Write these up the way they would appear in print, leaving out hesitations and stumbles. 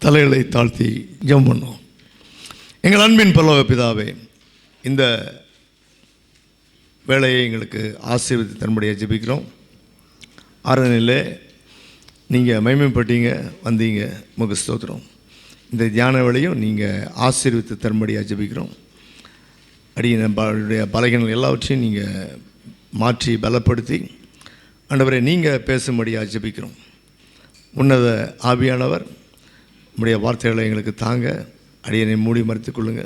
தலைகளை தாழ்த்தி ஜெபம் பண்ணோம். எங்கள் அன்பின் பரலோக பிதாவே, இந்த வேலையை எங்களுக்கு ஆசீர்வதித்து தரும்படியாக ஜெபிக்கிறோம். ஆராதனையிலே நீங்கள் மகிமைப்பட்டீங்க, வந்தீங்க, உமக்கு ஸ்தோத்திரம். இந்த தியான வேளையும் நீங்கள் ஆசீர்வதித்து தரும்படியாக ஜெபிக்கிறோம். நம்மளுடைய பலகீனங்கள் எல்லாவற்றையும் நீங்கள் மாற்றி பலப்படுத்தி ஆண்டவரை நீங்கள் பேசும்படியாக ஜெபிக்கிறோம். உன்னத ஆவியானவர் உம்முடைய வார்த்தைகளை எங்களுக்கு தாங்க, அடியனை மூடி மறைத்து கொள்ளுங்க.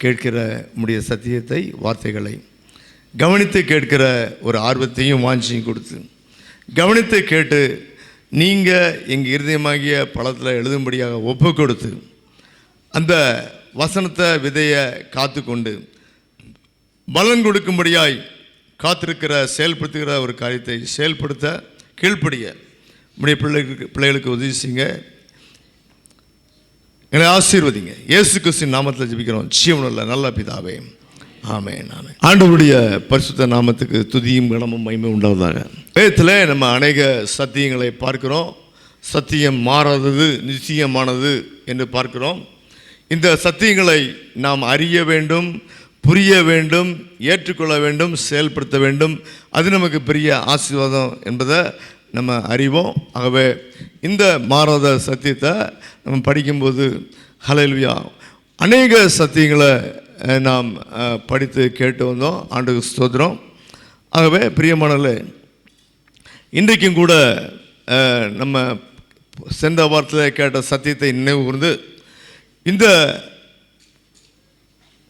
கேட்கிற உம்முடைய சத்தியத்தை, வார்த்தைகளை கவனித்து கேட்கிற ஒரு ஆர்வத்தையும் வாஞ்சியும் கொடுத்து, கவனித்து கேட்டு நீங்கள் எங்கள் இருதயமாகிய பழத்தில் எழுதும்படியாக ஒப்பு கொடுத்து, அந்த வசனத்தை விதையை காத்து கொண்டு பலன் கொடுக்கும்படியாய் காத்திருக்கிற செயல்படுத்துகிற ஒரு காரியத்தை செயல்படுத்த கீழ்ப்படிய நம்முடைய பிள்ளைகளுக்கு உதவி செய்யுங்க. எங்களை ஆசீர்வதிங்க. இயேசு கிறிஸ்துவின் நாமத்தில் ஜெபிக்கிறோம் ஜீவனுள்ள நல்ல பிதாவே, ஆமென். ஆண்டவருடைய பரிசுத்த நாமத்துக்கு துதியும் கனமும் மகிமை உண்டாவதாக. வேதத்தில் நம்ம அநேக சத்தியங்களை பார்க்கிறோம். சத்தியம் மாறாதது, நிச்சயமானது என்று பார்க்கிறோம். இந்த சத்தியங்களை நாம் அறிய வேண்டும், புரிய வேண்டும், ஏற்றுக்கொள்ள வேண்டும், செயல்படுத்த வேண்டும். அது நமக்கு பெரிய ஆசீர்வாதம் என்பதை நம்ம அறிவோம். ஆகவே இந்த மாறாத சத்தியத்தை நம்ம படிக்கும்போது ஹல்லேலூயா, அநேக சத்தியங்களை நாம் படித்து கேட்டு வந்தோம். ஆண்டவருக்கு ஸ்தோத்திரம். ஆகவே பிரியமானவர்களே, இன்றைக்கும் கூட நம்ம சென்ற வாரத்தில் கேட்ட சத்தியத்தை நினைவு கூர்ந்து இந்த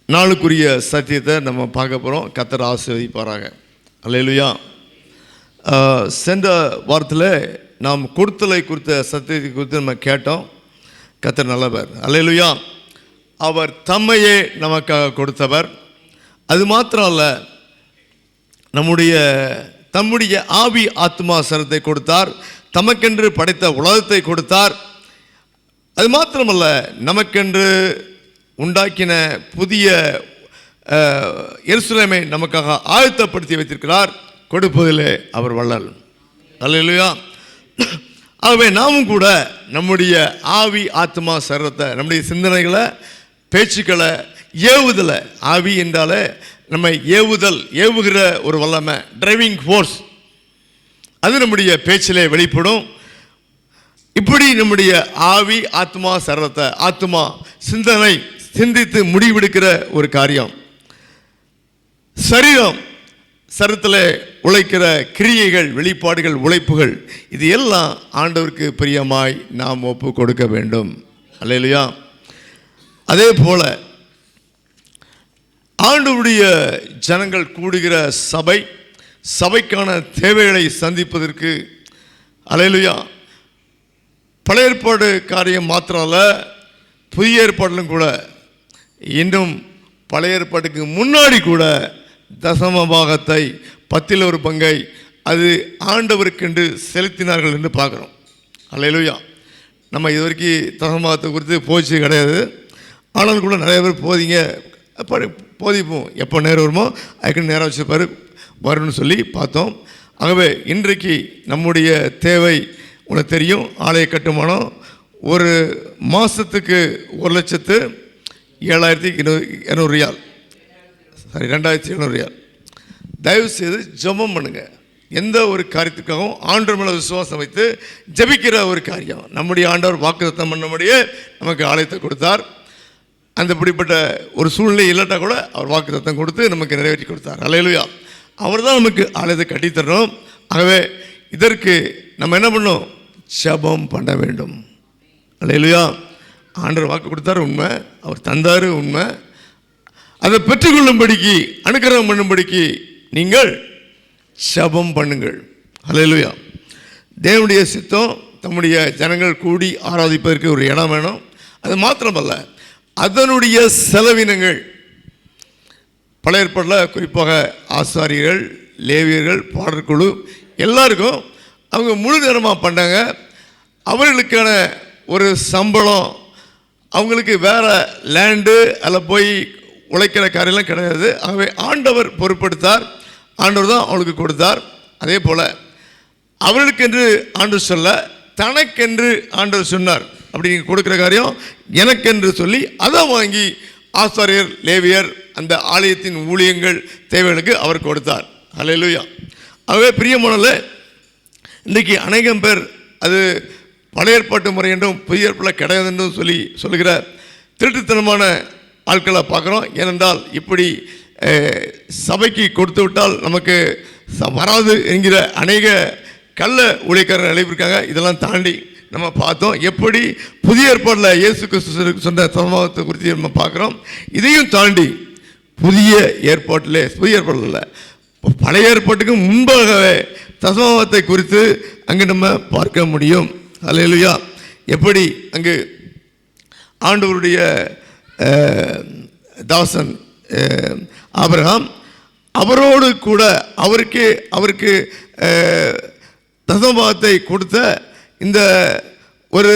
நாளுக்குரிய சத்தியத்தை நம்ம பார்க்க போகிறோம். கர்த்தர் ஆசீர்வதிப்பாராக. அல்லேலூயா. சென்ற வாரத்தில் நாம் கொடுத்தலை குறித்த சத்தியத்தை குறித்து நம்ம கேட்டோம். கர்த்தர் நல்லவர். அல்லேலூயா. அவர் தம்மையே நமக்காக கொடுத்தவர். அது மாத்திரம் அல்ல, தம்முடைய ஆவி ஆத்மா சரத்தை கொடுத்தார். தமக்கென்று படைத்த உலகத்தை கொடுத்தார். அது மாத்திரமல்ல, நமக்கென்று உண்டாக்கின புதிய எருசலேமை நமக்காக ஆயத்தப்படுத்தி வைத்திருக்கிறார். கொடுப்பதிலே அவர் வள்ளல். அல்லேலூயா. ஆகவே நாமும் கூட நம்முடைய ஆவி ஆத்மா சரீரத்தை, நம்முடைய சிந்தனைகளை, பேச்சுக்களை ஏவுதலை, ஆவி என்றாலே நம்மை ஏவுகிற ஒரு வல்லமை, டிரைவிங் ஃபோர்ஸ், அது நம்முடைய பேச்சிலே வெளிப்படும். இப்படி நம்முடைய ஆவி ஆத்மா சரீரத்தை, ஆத்மா சிந்தனை சிந்தித்து முடிவெடுக்கிற ஒரு காரியம். சரீரத்தில் உழைக்கிற கிரியைகள், வெளிப்பாடுகள், உழைப்புகள், இது எல்லாம் ஆண்டவருக்கு பிரியமாய் நாம் ஒப்பு கொடுக்க வேண்டும். அல்லேலூயா. அதே போல ஆண்டவருடைய ஜனங்கள் கூடுகிற சபைக்கான தேவைகளை சந்திப்பதற்கு, அல்லேலூயா, பழைய ஏற்பாடு காரியம் மாத்திரம் அல்ல, புதிய ஏற்பாட்டிலும் கூட, இன்னும் பழைய ஏற்பாட்டுக்கு முன்னாடி கூட தசம பாகத்தை, 10 பங்கை அது ஆண்டவருக்கென்று செலுத்தினார்கள் என்று பார்க்குறோம். அல்லேலூயா. நம்ம இது வரைக்கும் தசம பாகத்தை குறித்து போச்சு கிடையாது. ஆனால் கூட நிறைய பேர் போதிப்போம், எப்போ நேரம் வருமோ அதுக்கு நேரம் வச்சுருப்பார் வரும்னு சொல்லி பார்த்தோம். ஆகவே இன்றைக்கு நம்முடைய தேவை உனக்கு தெரியும். ஆலய கட்டுமானம் ஒரு மாதத்துக்கு 1,07,200 ரியால், 2,700 ரியால். தயவுசெய்து ஜெபம் பண்ணுங்க. எந்த ஒரு காரியத்துக்காகவும் ஆண்டவர் மேலே விசுவாசம் வைத்து ஜெபிக்கிற ஒரு காரியம். நம்முடைய ஆண்டவர் வாக்குத்தத்தம் பண்ணபடியே நமக்கு ஆலயத்தை கொடுத்தார். அந்த இப்படிப்பட்ட ஒரு சூழ்நிலை இல்லாட்டா கூட அவர் வாக்குத்தத்தம் கொடுத்து நமக்கு நிறைவேற்றி கொடுத்தார். அல்லேலூயா. அவர் தான் நமக்கு ஆலயத்தை கட்டித்தரணும். ஆகவே இதற்கு நம்ம என்ன பண்ணோம்? ஜெபம் பண்ண வேண்டும். அல்லேலூயா. ஆண்டவர் வாக்கு கொடுத்தாரு உண்மை, அவர் தந்தார் உண்மை. அதை பெற்றுக்கொள்ளும்படிக்கு, அனுக்கிரகம் பண்ணும்படிக்கு நீங்கள் ஜெபம் பண்ணுங்கள். அல்லேலூயா. தேவனுடைய சித்தம், தம்முடைய ஜனங்கள் கூடி ஆராதிப்பதற்கு ஒரு இடம் வேணும். அது மாத்திரமல்ல, அதனுடைய செலவினங்கள். பழைய ஏற்பாட்டில் குறிப்பாக ஆசாரியர்கள், லேவியர்கள், பாடற்குழு எல்லாருக்கும் அவங்க முழு நேரமாக பண்ணாங்க. அவர்களுக்கான ஒரு சம்பளம், அவங்களுக்கு வேறு லேண்டு அதில் போய் உழைக்கிற காரியெல்லாம் கிடையாது. ஆகவே ஆண்டவர் பொறுப்படுத்தார். ஆண்டவர் தான் அவங்களுக்கு கொடுத்தார். அதே போல் அவர்களுக்கென்று ஆண்டவர் சொல்ல, தனக்கென்று ஆண்டவர் சொன்னார். அப்படி நீங்கள் கொடுக்குற காரியம் எனக்கென்று சொல்லி அதை வாங்கி ஆசாரியர் லேவியர் அந்த ஆலயத்தின் ஊழியங்கள் தேவைகளுக்கு அவர் கொடுத்தார். ஹல்லேலூயா. ஆகவே பிரியமானவர்களே, இன்றைக்கி அநேகம் பேர் அது பழைய ஏற்பாட்டு முறை என்றும் புதிய ஏற்பாட்டில் கிடையாது என்றும் சொல்லுகிற திருட்டுத்தனமான ஆட்களை பார்க்குறோம். ஏனென்றால் இப்படி சபைக்கு கொடுத்து விட்டால் நமக்கு வராது என்கிற அநேக கள்ள ஊழியக்காரர்கள் அழைப்பிருக்காங்க. இதெல்லாம் தாண்டி நம்ம பார்த்தோம் எப்படி புதிய ஏற்பாட்டில் இயேசு கிறிஸ்து சொன்ன சம்பவத்தை குறித்து நம்ம பார்க்குறோம். இதையும் தாண்டி புதிய ஏற்பாட்டில் பழைய ஏற்பாட்டுக்கு முன்பாகவே தசமபாகத்தை குறித்து அங்கு நம்ம பார்க்க முடியும். ஹல்லேலூயா. எப்படி அங்கு ஆண்டவருடைய தாசன் ஆபிரகாம் அவரோடு கூட அவருக்கு தசமபாகத்தை கொடுத்த இந்த ஒரு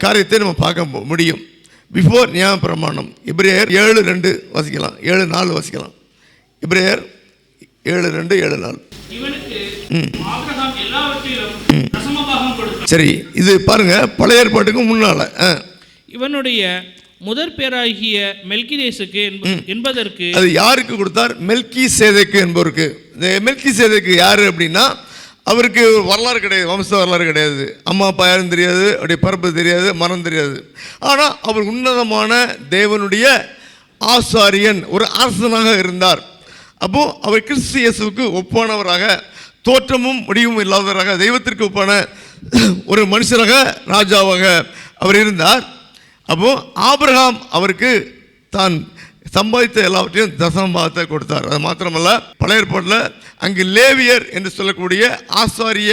காரியத்தை நம்ம பார்க்க முடியும். பிஃபோர் நியாய பிரமாணம் எபிரேயர் 7:2 வாசிக்கலாம், 7:4 வாசிக்கலாம். எபிரேயர் 7:2, 7:4. சரி, இது பாருங்க பழைய ஏற்பாட்டுக்கு முன்னால இவனுடைய முதற் பேராகிய மெல்கிதேசுக்கு என்பதற்கு அது யாருக்கு கொடுத்தார்? மெல்கிசேதேக்கு என்பவருக்கு. இந்த மெல்கிசேதேக்கு யாரு அப்படின்னா அவருக்கு வரலாறு கிடையாது, வம்ச வரலாறு கிடையாது, அம்மா அப்பா யாரும் தெரியாது, அவருடைய பரப்பு தெரியாது, மரம் தெரியாது. ஆனால் அவர் உன்னதமான தேவனுடைய ஆசாரியன், ஒரு அரசனாக இருந்தார். அப்போது அவர் கிறிஸ்து இயேசுவுக்கு ஒப்பானவராக, தோற்றமும் முடிவும் இல்லாதவராக, தெய்வத்திற்கு ஒப்பான ஒரு மனுஷராக, ராஜாவாக அவர் இருந்தார். அப்போது ஆபிரகாம் அவருக்கு தான் சம்பாதித்த எல்லாவற்றையும் தசமபாகத்தை கொடுத்தார். அது மாத்திரமல்ல, பழைய ஏற்பாட்டில் அங்கு லேவியர் என்று சொல்லக்கூடிய ஆசாரிய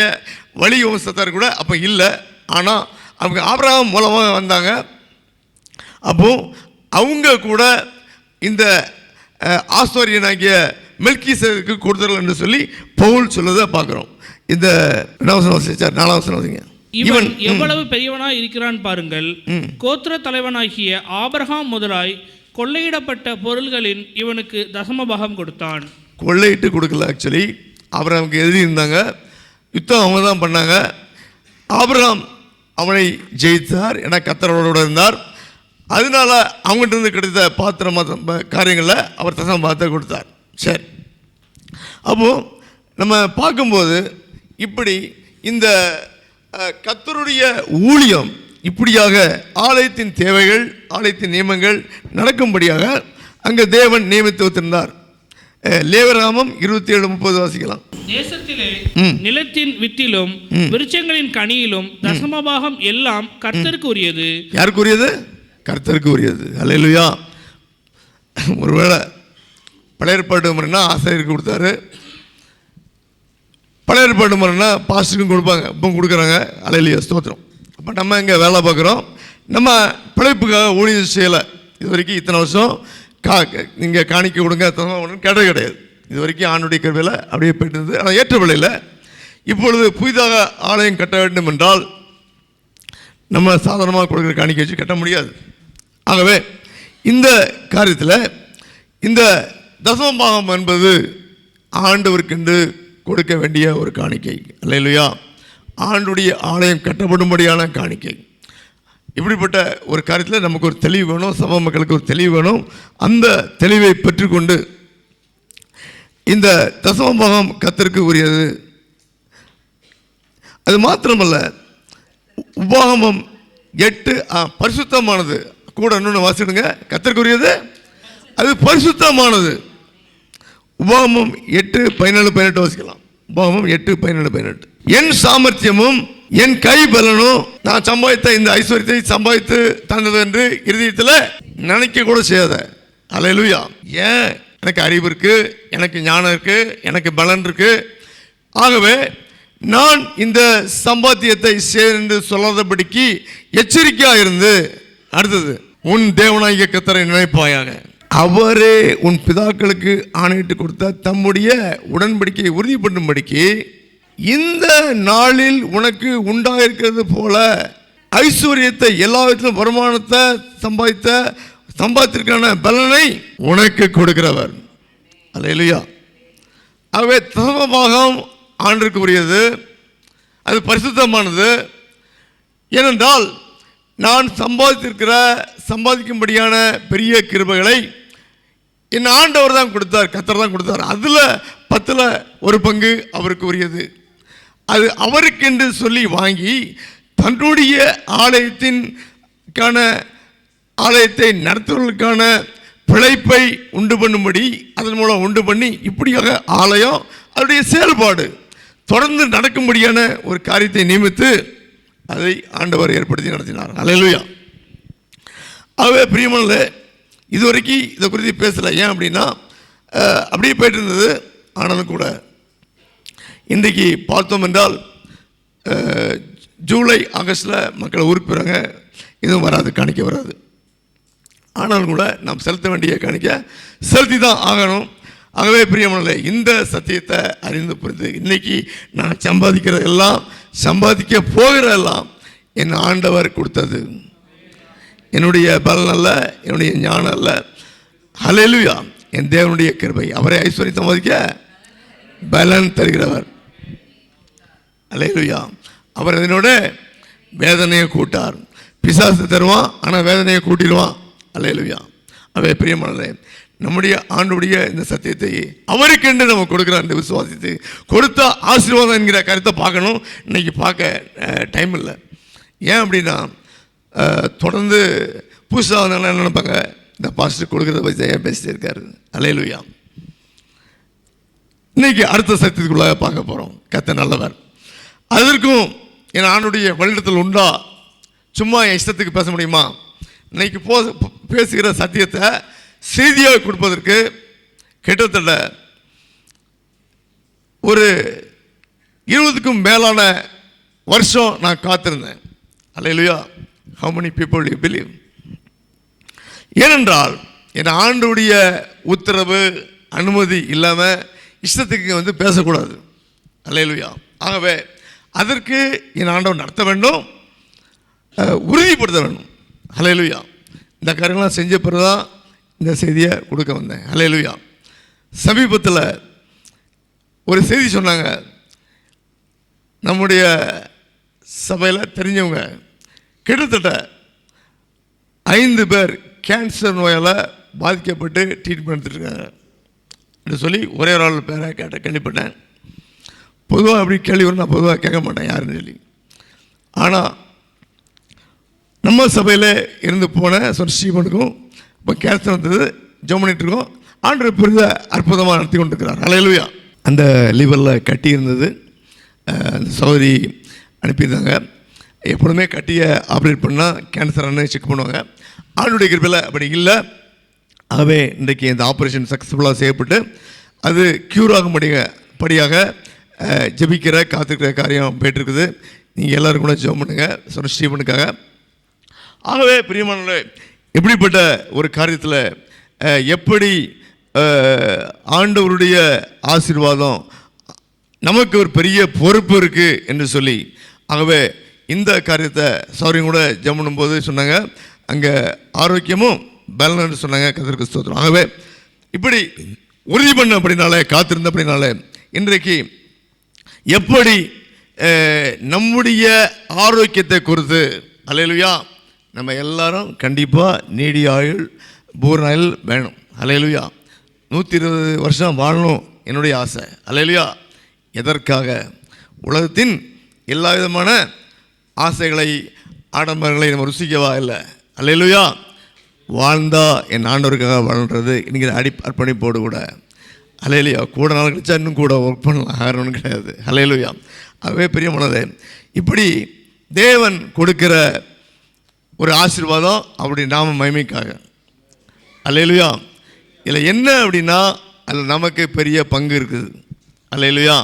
வழி வம்சத்தார் கூட அப்போ இல்லை. ஆனால் அவங்க ஆபிரகாம் மூலமாக வந்தாங்க. அப்போது அவங்க கூட இந்த ஆசாரியனாகிய மெல்கிசேதேக்கு கொடுத்தார்கள் என்று சொல்லி பவுல் சொல்லுவதை பார்க்குறோம். இந்த 4 வசனம் இவன் எவ்வளவு பெரியவனாய் இருக்கிறான் பாருங்கள். கோத்திர தலைவனாகிய ஆபிரகாம் முதலாய் கொள்ளையிடப்பட்ட பொருள்களின் இவனுக்கு தசமபாகம் கொடுத்தான். கொள்ளையிட்டு கொடுக்கல, ஆக்சுவலி ஆபிரகாமுக்கு எதிரி இருந்தாங்க, யுத்தம் அவங்க தான் பண்ணாங்க. ஆபிரகாம் அவனை ஜெயித்தார், ஏன்னா கர்த்தரோட இருந்தார். அதனால அவங்ககிட்ட இருந்து கிடைத்த பாத்திர காரியங்களில் அவர் தசமபாகத்தை கொடுத்தார். சரி, அப்போது நம்ம பார்க்கும்போது இப்படி இந்த கர்த்தருடைய ஊழியம் இப்படியாக ஆலயத்தின் தேவைகள், ஆலயத்தின் நியமங்கள் நடக்கும்படியாக அங்கே தேவன் நியமித்து வைத்திருந்தார். லேவியராகமம் 27:30 வாசிக்கலாம். தேசத்திலே நிலத்தின் வித்திலும் விருட்சங்களின் கனியிலும் தசமபாகம் எல்லாம் கர்த்தருக்கு உரியது. யாருக்கு உரியது? கர்த்தருக்கு உரியது. ஹல்லேலூயா. ஒருவேளை பழைய ஏற்பாட்டு முறைனா ஆசிரியருக்கு கொடுத்தாரு, பழைய ஏற்பாட்டு முறைனா பாஸ்டருக்கும் கொடுப்பாங்க, இப்போ கொடுக்குறாங்க. ஹல்லேலூயா, ஸ்தோத்திரம். அப்போ நம்ம இங்கே வேலை பார்க்குறோம், நம்ம பிழைப்புக்காக ஊழியம் செய்யலை. இது வரைக்கும் இத்தனை வருஷம் நீங்கள் காணிக்க கொடுங்க கேட்டது கிடையாது. இது வரைக்கும் ஆண்டுடைய கருவியில் அப்படியே போயிட்டு இருந்தது. ஆனால் ஏற்ற விலையில் இப்பொழுது புதிதாக ஆலயம் கட்ட வேண்டும் என்றால் நம்ம சாதாரணமாக கொடுக்குற காணிக்கை வச்சு கட்ட முடியாது. ஆகவே இந்த காரியத்தில் இந்த தசமபாகம் என்பது ஆண்டவருக்கென்று கொடுக்க வேண்டிய ஒரு காணிக்கை. அல்லேலூயா. ஆண்டுடைய ஆலயம் கட்டப்படும்படியான காணிக்கை. இப்படிப்பட்ட ஒரு காரியத்தில் நமக்கு ஒரு தெளிவு வேணும், சம மக்களுக்கு ஒரு தெளிவு வேணும். அந்த தெளிவை பெற்றுக்கொண்டு இந்த தசமபாகம் கர்த்தருக்கு உரியது. அது மாத்திரமல்ல, உபாகமம் 8 பரிசுத்தமானது. கூட இன்னொன்று வாசிடுங்க, கர்த்தருக்கு உரியது, அது பரிசுத்தமானது. உபாகமம் 8:17 வாசிக்கலாம். உபாகமம் 8:17. என் சாமர்த்தியமும் என் கை பலனும் நான் சம்பாதித்த இந்த ஐஸ்வர்யத்தை சம்பாதித்து தந்தது என்று இருதயத்தில் நினைக்க கூட செய்யாத. அல்லேலூயா. ஏன்? எனக்கு அறிவு இருக்கு, எனக்கு ஞானம் இருக்கு, எனக்கு பலன் இருக்கு. ஆகவே நான் இந்த சம்பாத்தியத்தை சேர்ந்து சொல்லாதபடிக்கு எச்சரிக்கையாக இருந்து, அடுத்தது உன் தேவனாகிய கர்த்தரை நினைப்பாயாக, அவரே உன் பிதாக்களுக்கு ஆணையிட்டு கொடுத்த தம்முடைய உடன்படிக்கையை உறுதிப்படுத்தும்படிக்கு இந்த நாளில் உனக்கு உண்டாயிருக்கிறது போல ஐஸ்வர்யத்தை, எல்லா விதத்திலும் வருமானத்தை சம்பாதித்திற்கான பலனை உனக்கு கொடுக்கிறவர். அல்லேலூயா. ஆகவே தசமபாகம் ஆண்டுக்கு உரியது, அது பரிசுத்தமானது. ஏனென்றால் நான் சம்பாதிக்கும்படியான பெரிய கிருபைகளை என் ஆண்டவர் தான் கொடுத்தார், கர்த்தர் தான் கொடுத்தார். அதில் 10ல் 1 பங்கு அவருக்கு உரியது. அது அவருக்கென்று சொல்லி வாங்கி தன்னுடைய ஆலயத்தை நடத்துவதற்கான பிழைப்பை உண்டு பண்ணும்படி, அதன் மூலம் உண்டு பண்ணி, இப்படியாக ஆலயம் அதனுடைய செயல்பாடு தொடர்ந்து நடக்கும்படியான ஒரு காரியத்தை நியமித்து அதை ஆண்டவர் ஏற்படுத்தி நடத்தினார். அல்லேலூயா. ஆகவே பிரியமானவர்களே, இதுவரைக்கும் இதை குறித்து பேசலை. ஏன் அப்படின்னா அப்படியே போயிட்டு இருந்தது. ஆனாலும் கூட இன்றைக்கு பார்த்தோம் என்றால் ஜூலை ஆகஸ்டில் மக்களை ஊருக்கு போகிறாங்க, எதுவும் வராது, காணிக்க வராது. ஆனாலும் கூட நாம் செலுத்த வேண்டிய காணிக்க செலுத்தி தான் ஆகணும். ஆகவே பிரியமானவர்களே, இந்த சத்தியத்தை அறிந்து புரிந்து இன்னைக்கு நான் சம்பாதிக்கிறதெல்லாம், சம்பாதிக்க போகிறதெல்லாம் என் ஆண்டவர் கொடுத்தது. என்னுடைய பலன் அல்ல, என்னுடைய ஞானம் அல்ல. ஹல்லேலூயா. என் தேவனுடைய கிருபை. அவரை ஐஸ்வர்யம் சம்பாதிக்க பலன் தருகிறவர். ஹல்லேலூயா. அவர் அதனோட வேதனையை கூட்டார். பிசாசு தருவான், ஆனால் வேதனையை கூட்டிடுவான். ஹல்லேலூயா. அவை பிரியமானவர்களே, நம்முடைய ஆண்டுடைய இந்த சத்தியத்தை அவருக்கென்று நம்ம கொடுக்குறார். இந்த விசுவாசித்து கொடுத்த ஆசீர்வாதம் என்கிற கருத்தை பார்க்கணும். இன்னைக்கு பார்க்க டைம் இல்லை. ஏன் அப்படின்னா தொடர்ந்து புதுசாக வந்தாலும் என்ன நினைப்பாங்க, இந்த பாஸ்டர் கொடுக்குறத பற்றி ஏன் பேசிட்டு இருக்காரு. அல்லேலூயா. இன்னைக்கு அடுத்த சத்தியத்துக்குள்ளாக பார்க்க போகிறோம். கர்த்தர் நல்லவர். அதற்கும் என் ஆண்டுடைய வழிடத்தில் உண்டா? சும்மா என் இஷ்டத்துக்கு பேச முடியுமா? இன்னைக்கு பேசுகிற சத்தியத்தை செய்தியாக கொடுப்பதற்கு கிட்டத்தட்ட ஒரு 20க்கும் மேலான வருஷம் நான் காத்திருந்தேன். அல்லேலூயா. How many people you believe? ஏனென்றால் என் ஆண்டுடைய உத்தரவு அனுமதி இல்லாமல் இஷ்டத்துக்கு பேசக்கூடாது. அல்லேலூயா. ஆகவே அதற்கு என் ஆண்டவர் நடத்த வேண்டும், உறுதிப்படுத்த வேண்டும். அல்லேலூயா. இந்த காரியங்களாம் செஞ்ச பிறகு தான் இந்த செய்தியை கொடுக்க வந்தேன். அல்லேலூயா. சமீபத்தில் ஒரு செய்தி சொன்னாங்க. நம்முடைய சபையில் தெரிஞ்சவங்க கிட்டத்தட்ட 5 பேர் கேன்சர் நோயால் பாதிக்கப்பட்டு ட்ரீட்மெண்ட் எடுத்துருக்காங்க என்று சொல்லி ஒரே ஒரு ஆள் பேரை கேள்விப்பட்டேன். பொதுவாக அப்படி கேள்வி வரும், நான் பொதுவாக கேட்க மாட்டேன் யாருன்னு சொல்லி. ஆனால் நம்ம சபையில் இருந்து போன ஸ்டீவனுக்கும் இப்போ கேன்சர் வந்தது, ஜெபம் பண்ணிட்டு இருக்கோம். ஆண்டவர் பெரிய அற்புதமாக நடத்தி கொண்டு இருக்கிறார். அல்லேலூயா. அந்த லிவரில் கட்டி இருந்தது. அந்த சகோதரி அனுப்பியிருந்தாங்க. எப்பொழுதுமே கட்டியை ஆப்ரேட் பண்ணால் கேன்சரானு செக் பண்ணுவாங்க. ஆண்டுடைய கிருபையில் அப்படி இல்லை. ஆகவே இன்றைக்கு இந்த ஆப்ரேஷன் சக்ஸஸ்ஃபுல்லாக செய்யப்பட்டு அது க்யூர் ஆகும்படியாக ஜெபிக்கிற காத்திருக்கிற காரியம் போய்ட்டுருக்குது. நீங்கள் எல்லோரும் கூட ஜெபம் பண்ணுங்கள் ஸ்டீவனுக்காக. ஆகவே பிரியமானவர்களே, இப்படிப்பட்ட ஒரு காரியத்தில் எப்படி ஆண்டவருடைய ஆசீர்வாதம் நமக்கு ஒரு பெரிய பொறுப்பு இருக்குது என்று சொல்லி, ஆகவே இந்த காரியத்தை சௌரியம் கூட ஜெபம் பண்ணும்போது சொன்னாங்க, அங்கே ஆரோக்கியமும் பலன்னு சொன்னாங்க. கர்த்தருக்கு ஸ்தோத்திரம். ஆகவே இப்படி உறுதி பண்ண அப்படினாலே, காத்திருந்த அப்படினாலே, இன்றைக்கு எப்படி நம்முடைய ஆரோக்கியத்தை குறித்து அல்லேலூயா நம்ம எல்லாரும் கண்டிப்பாக நீடிய ஆயுள் பூர்ண ஆயுள் வேணும். அல்லேலூயா. 120 வருஷம் வாழணும் என்னுடைய ஆசை. அல்லேலூயா. எதற்காக? உலகத்தின் எல்லா விதமான ஆசைகளை ஆடம்பரங்களை நம்ம ருசிக்கவா இல்லை. அல்லேலூயா. வாழ்ந்தா என் ஆண்டவருக்காக வாழ்ன்றது என்கிற அர்ப்பணிப்போடு கூட. அல்லேலூயா. கூட நாள் கழிச்சா இன்னும் கூட ஒர்க் பண்ணலாம், ஆகணும்னு கிடையாது. அல்லேலூயா. அதுவே பெரிய மனது. இப்படி தேவன் கொடுக்கிற ஒரு ஆசீர்வாதம் அப்படி நாம மகிமைக்காக. அல்லேலூயா. இதில் என்ன அப்படின்னா, அதில் நமக்கு பெரிய பங்கு இருக்குது. அல்லேலூயா.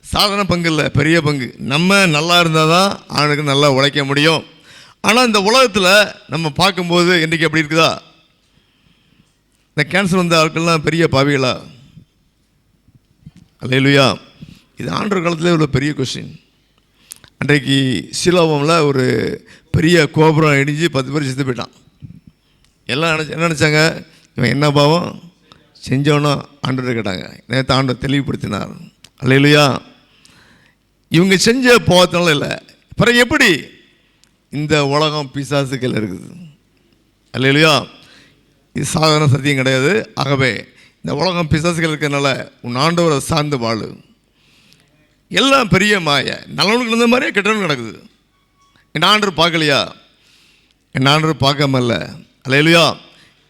சாதாரண பங்கு இல்லை, பெரிய பங்கு. நம்ம நல்லா இருந்தால் தான் அவனுக்கு நல்லா உழைக்க முடியும். ஆனால் இந்த உலகத்தில் நம்ம பார்க்கும்போது இன்றைக்கி எப்படி இருக்குதா? இந்த கேன்சர் வந்த ஆட்கள்லாம் பெரிய பாவிகளா? அல்லேலூயா. இது ஆண்டவர் காலத்தில் உள்ள பெரிய கொஸ்டின். அன்றைக்கு சிலோவமில் ஒரு பெரிய கோபுரம் இடிஞ்சு 10 பேர் செத்து போயிட்டான். எல்லாம் என்ன நினச்சாங்க? இவன் என்ன பாவம் செஞ்சவனோ ஆண்டவர் கேட்டாங்க. நேற்று ஆண்டவர் தெளிவுபடுத்தினார். அல்லேலூயா. இவங்க செஞ்ச பாவத்தினால இல்லை. பிறகு எப்படி இந்த உலகம் பிசாசுகள் இருக்குது. அல்லேலூயா. இது சாதாரண சத்தியம் கிடையாது. ஆகவே இந்த உலகம் பிசாசுகள் இருக்கிறதுனால உன் ஆண்டவரை சார்ந்து வாழு. எல்லாம் பெரிய மாய. நல்லவனுக்கு இருந்த மாதிரியே கெட்டவனுக்கு நடக்குது. என் ஆண்டவர் பார்க்கலையா? என் ஆண்டவர் பார்க்காம இல்லை. அல்லேலூயா.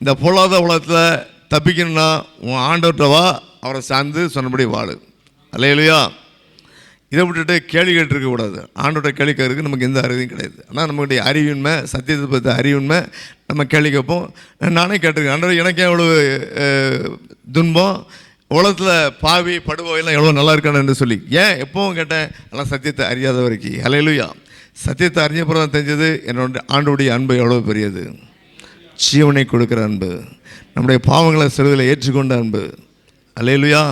இந்த பொல்லாத உலகத்தில் தப்பிக்கணும்னா உன் ஆண்டவர்கிட்ட வா, அவரை சார்ந்து சொன்னபடி வாழு. அல்லேலூயா. இதை விட்டுட்டு கேள்வி கேட்டுருக்கக்கூடாது. ஆண்டோட கேள்வி கேட்கறதுக்கு நமக்கு எந்த அறிவும் கிடையாது. ஆனால் நம்மளுடைய அறிவுண்மை, சத்தியத்தை பற்றி அறிவுண்மை, நம்ம கேள்வி கேட்போம். நானே கேட்டிருக்கேன், ஆண்டவர் எனக்கு எவ்வளோ துன்பம், உலகத்தில் பாவி படுவோயெல்லாம் எவ்வளோ நல்லா இருக்கானு என்று சொல்லி. ஏன் எப்பவும் கேட்டேன், ஆனால் சத்தியத்தை அறியாத வரைக்கும். அல்லேலூயா. சத்தியத்தை அறிஞ்சப்புறம் தான் தெரிஞ்சது என்னோட ஆண்டோடைய அன்பு எவ்வளோ பெரியது. ஜீவனை கொடுக்குற அன்பு, நம்முடைய பாவங்களை சிறுதில் ஏற்றுக்கொண்ட அன்பு. அல்லேலூயா.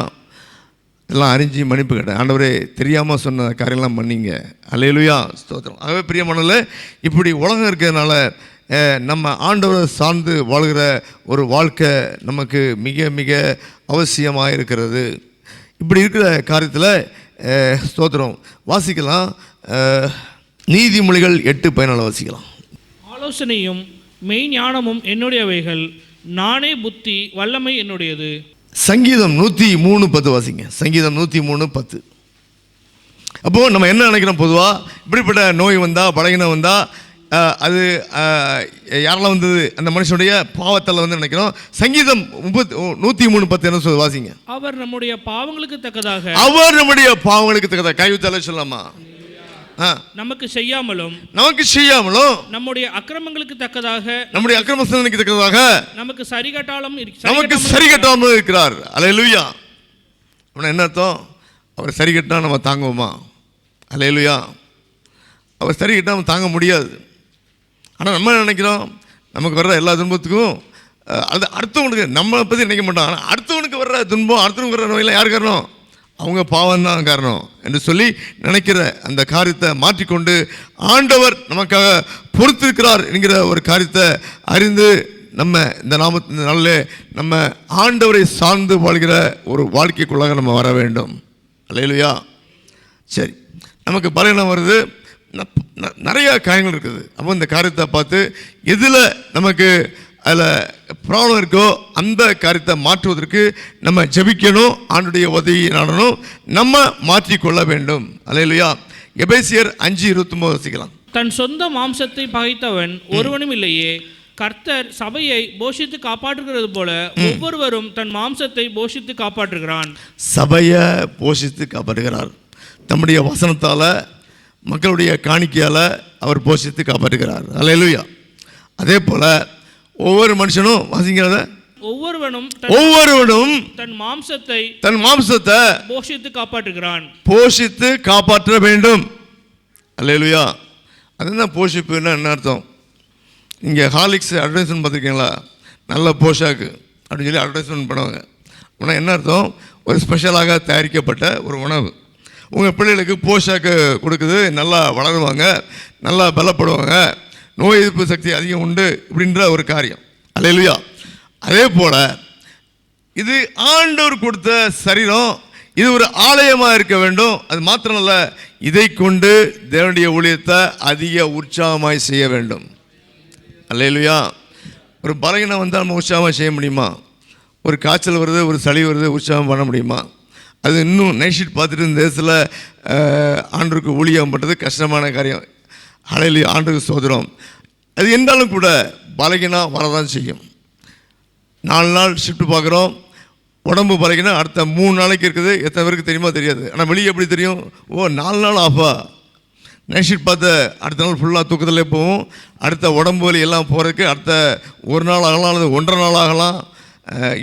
எல்லாம் அறிஞ்சு மன்னிப்பு கேட்டேன். ஆண்டவரே தெரியாமல் சொன்ன காரியம்லாம் பண்ணிங்க. அல்லேலூயா. ஸ்தோத்திரம். ஆகவே பிரியமானல, இப்படி உலகம் இருக்கிறதுனால நம்ம ஆண்டவரை சார்ந்து வாழ்கிற ஒரு வாழ்க்கை நமக்கு மிக மிக அவசியமாக இருக்கிறது. இப்படி இருக்கிற காரியத்தில் ஸ்தோத்திரம் வாசிக்கலாம். நீதிமொழிகள் 8:14 வாசிக்கலாம். ஆலோசனையும் மெய்ஞானமும் என்னுடையவைகள், நானே புத்தி வல்லமை என்னுடையது. சங்கீதம் 103:10 வாசிங்க. சங்கீதம் 103:10. அப்போது நம்ம என்ன நினைக்கிறோம், பொதுவாக இப்படிப்பட்ட நோய் வந்தால், பலகீனம் வந்தால், அது யாரெல்லாம் வந்தது, அந்த மனுஷனுடைய பாவத்தால் வந்து நினைக்கிறோம். சங்கீதம் 103:10 என்ன சொல்லுது வாசிங்க. அவர் நம்முடைய பாவங்களுக்கு தக்கதாக, அவர் நம்முடைய பாவங்களுக்கு தக்கதாக, கைவித்தாலே சொல்லலாமா, நமக்கு செய்யாமலும் நம்முடைய அக்கிரமங்களுக்கு தக்கதாக, நம்முடைய அக்கிரமங்களுக்கு தக்கதாக நமக்கு சரிகட்டாலும் இருக்கிறார். அல்லேலூயா. என்ன அர்த்தம்? அவர் சரிகட்டா நம்ம தாங்குவோமா? அல்லேலூயா. அவர் சரிகட்டா நம்ம தாங்க முடியாது. ஆனால் நம்ம நினைக்கிறோம், நமக்கு வர்ற எல்லா துன்பத்துக்கும் அது அடுத்தவனுக்கு, நம்மளை பற்றி நினைக்க மாட்டோம். ஆனால் அடுத்தவனுக்கு வர்ற துன்பம், அடுத்தவனுக்கு வர்ற நோயெல்லாம் யார் காரணம்? அவங்க பாவம்தான் காரணம் என்று சொல்லி நினைக்கிற அந்த காரியத்தை மாற்றிக்கொண்டு ஆண்டவர் நமக்காக பொறுத்திருக்கிறார் என்கிற ஒரு காரியத்தை அறிந்து நம்ம இந்த நாளில் நம்ம ஆண்டவரை சார்ந்து வாழ்கிற ஒரு வாழ்க்கைக்குள்ளாக நம்ம வர வேண்டும். அல்லேலூயா. சரி, நமக்கு பலவீனம் வருது, நிறைய காரியங்கள் இருக்குது. அப்போ இந்த காரியத்தை பார்த்து எதில் நமக்கு அதில் ப்ராப்ளம் இருக்கோ அந்த காரியத்தை மாற்றுவதற்கு நம்ம ஜெபிக்கணும், ஆண்டுடைய உதவியை நாடணும், நம்ம மாற்றிக்கொள்ள வேண்டும். அல்லேலூயா. எபேசியர் 5:29 வாசிக்கலாம். தன் சொந்த மாம்சத்தை பகைத்தவன் ஒருவனும் இல்லையே, கர்த்தர் சபையை போஷித்து காப்பாற்றுகிறது போல ஒவ்வொருவரும் தன் மாம்சத்தை போஷித்து காப்பாற்றுகிறான். சபையை போஷித்து காப்பாற்றுகிறார். தம்முடைய வசனத்தால், மக்களுடைய காணிக்கையால் அவர் போஷித்து காப்பாற்றுகிறார். அல்லேலூயா. அதே போல ஒவ்வொரு மனுஷனும் வாசிக்கிறத, ஒவ்வொருவனும் தன் மாம்சத்தை போஷித்து காப்பாற்றுகிறான், போஷித்து காப்பாற்ற வேண்டும். அல்லேலூயா. அதுதான் போஷிப்புன்னா என்ன அர்த்தம்? இங்கே ஹார்லிக்ஸ் அட்வர்டைஸ்மெண்ட் பார்த்துருக்கீங்களா? நல்ல போஷாக்கு அப்படின்னு சொல்லி அட்வர்டைஸ்மெண்ட் பண்ணுவாங்க. ஆனால் என்ன அர்த்தம்? ஒரு ஸ்பெஷலாக தயாரிக்கப்பட்ட ஒரு உணவு உங்கள் பிள்ளைகளுக்கு போஷாக்கு கொடுக்குது, நல்லா வளருவாங்க, நல்லா பலப்படுவாங்க, நோய் எதிர்ப்பு சக்தி அதிகம் உண்டு இப்படின்ற ஒரு காரியம். அல்லேலூயா. அதே போல் இது ஆண்டவர் கொடுத்த சரீரம், இது ஒரு ஆலயமாக இருக்க வேண்டும். அது மாத்திரமல்ல, இதை கொண்டு தேவனுடைய ஊழியத்தை அதிக உற்சாகமாய் செய்ய வேண்டும். அல்லேலூயா. ஒரு பலகீனம் வந்தால் நம்ம உற்சாகமாக செய்ய முடியுமா? ஒரு காய்ச்சல் வருது, ஒரு சளி வருது, உற்சாகம் பண்ண முடியுமா? அது இன்னும் நைட் ஷீட் பார்த்துட்டு இந்த தேசத்தில் ஆண்டவருக்கு ஊழியம் பண்ணுறது கஷ்டமான காரியம். அல்லேலூயா. ஆண்டவருக்கு சோதரம். அது என்றாலும் கூட பலகீனம் வரதான் செய்யும். 4 நாள் ஷிஃப்ட் பார்க்குறோம், உடம்பு பலகீனம் அடுத்த 3 நாளைக்கு இருக்குது. எத்தனை பேருக்கு தெரியுமா? தெரியாது. ஆனால் வெளியே எப்படி தெரியும்? ஓ, 4 நாள் ஆஃபா. நைட் ஷீட் பார்த்து அடுத்த நாள் ஃபுல்லாக தூக்கத்திலே போவோம். அடுத்த உடம்பு வலி எல்லாம் போகிறதுக்கு அடுத்த 1 நாள் ஆகலாம், அல்லது 1.5 நாள் ஆகலாம்.